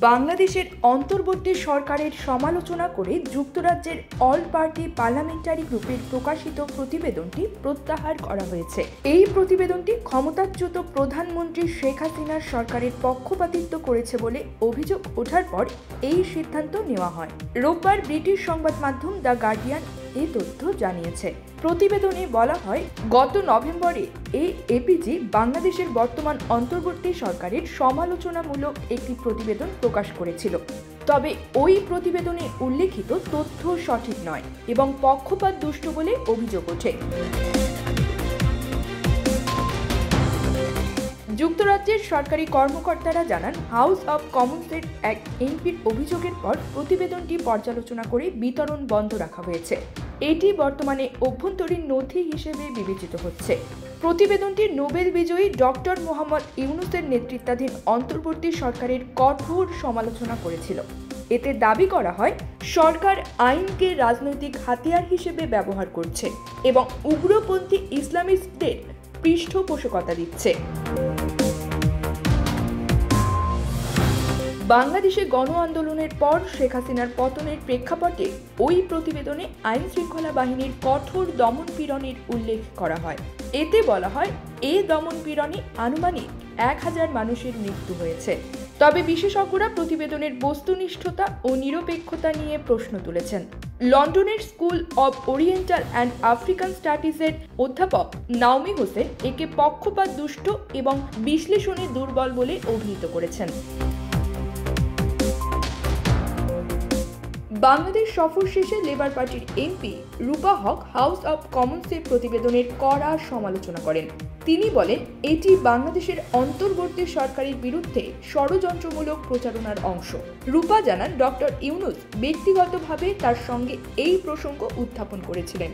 বাংলাদেশের অন্তর্বর্তী সরকারের সমালোচনা করে যুক্তরাজ্যের অল পার্টি পার্লামেন্টারি গ্রুপের প্রকাশিত প্রতিবেদনটি প্রত্যাহার করা হয়েছে। এই প্রতিবেদনটি ক্ষমতাচ্যুত প্রধানমন্ত্রী শেখ হাসিনার সরকারের পক্ষপাতিত্ব করেছে বলে অভিযোগ ওঠার পর এই সিদ্ধান্ত নেওয়া হয়। রোববার ব্রিটিশ সংবাদ মাধ্যম দ্য গার্ডিয়ান এই তথ্য জানিয়েছে। প্রতিবেদনে বলা হয়, গত নভেম্বরে এপিজি বাংলাদেশের বর্তমান অন্তর্বর্তী সরকারের সমালোচনামূলক একটি প্রতিবেদন প্রকাশ করেছিল। তবে ওই প্রতিবেদনে উল্লেখিত তথ্য সঠিক নয় এবং পক্ষপাত দুষ্ট বলে অভিযোগ ওঠে। যুক্তরাজ্যের সরকারি কর্মকর্তারা জানান, হাউস অব কমন্সের এক এমপির অভিযোগের পর প্রতিবেদনটি পর্যালোচনা করে বিতরণ বন্ধ রাখা হয়েছে। এটি বর্তমানে অভ্যন্তরীণ নথি হিসেবে বিবেচিত হচ্ছে। প্রতিবেদনটি নোবেল বিজয়ী ডক্টর মোহাম্মদ ইউনূসের নেতৃত্বাধীন অন্তর্বর্তী সরকারের কঠোর সমালোচনা করেছিল। এতে দাবি করা হয়, সরকার আইনকে রাজনৈতিক হাতিয়ার হিসেবে ব্যবহার করছে এবং উগ্রপন্থী ইসলামিস্টদের পৃষ্ঠপোষকতা দিচ্ছে। বাংলাদেশে গণ আন্দোলনের পর শেখ হাসিনার পতনের প্রেক্ষাপটে ওই প্রতিবেদনে আইন শৃঙ্খলা বাহিনীর কঠোর দমন-পীড়নের উল্লেখ করা হয়। এতে বলা হয়, এই দমন-পীড়নে আনুমানিক 1000 মানুষের মৃত্যু হয়েছে। তবে বিশেষজ্ঞরা প্রতিবেদনের বস্তুনিষ্ঠতা ও নিরপেক্ষতা নিয়ে প্রশ্ন তুলেছেন। লন্ডনের school of oriental and African স্টাডিজের অধ্যাপক নাওমি হোসেন একে পক্ষপাত দুষ্ট এবং বিশ্লেষণে দুর্বল বলে অভিহিত করেছেন। বাংলাদেশ সফর শেষে লেবার পার্টির MP Rupa Huq house of কমন্সের প্রতিবেদনের কড়া সমালোচনা করেন। তিনি বলেন, এটি বাংলাদেশের অন্তর্বর্তী সরকারের বিরুদ্ধে ষড়যন্ত্রমূলক প্রচারণার অংশ। রূপা জানান, ডক্টর ইউনূস ব্যক্তিগতভাবে তার সঙ্গে এই প্রসঙ্গ উত্থাপন করেছিলেন।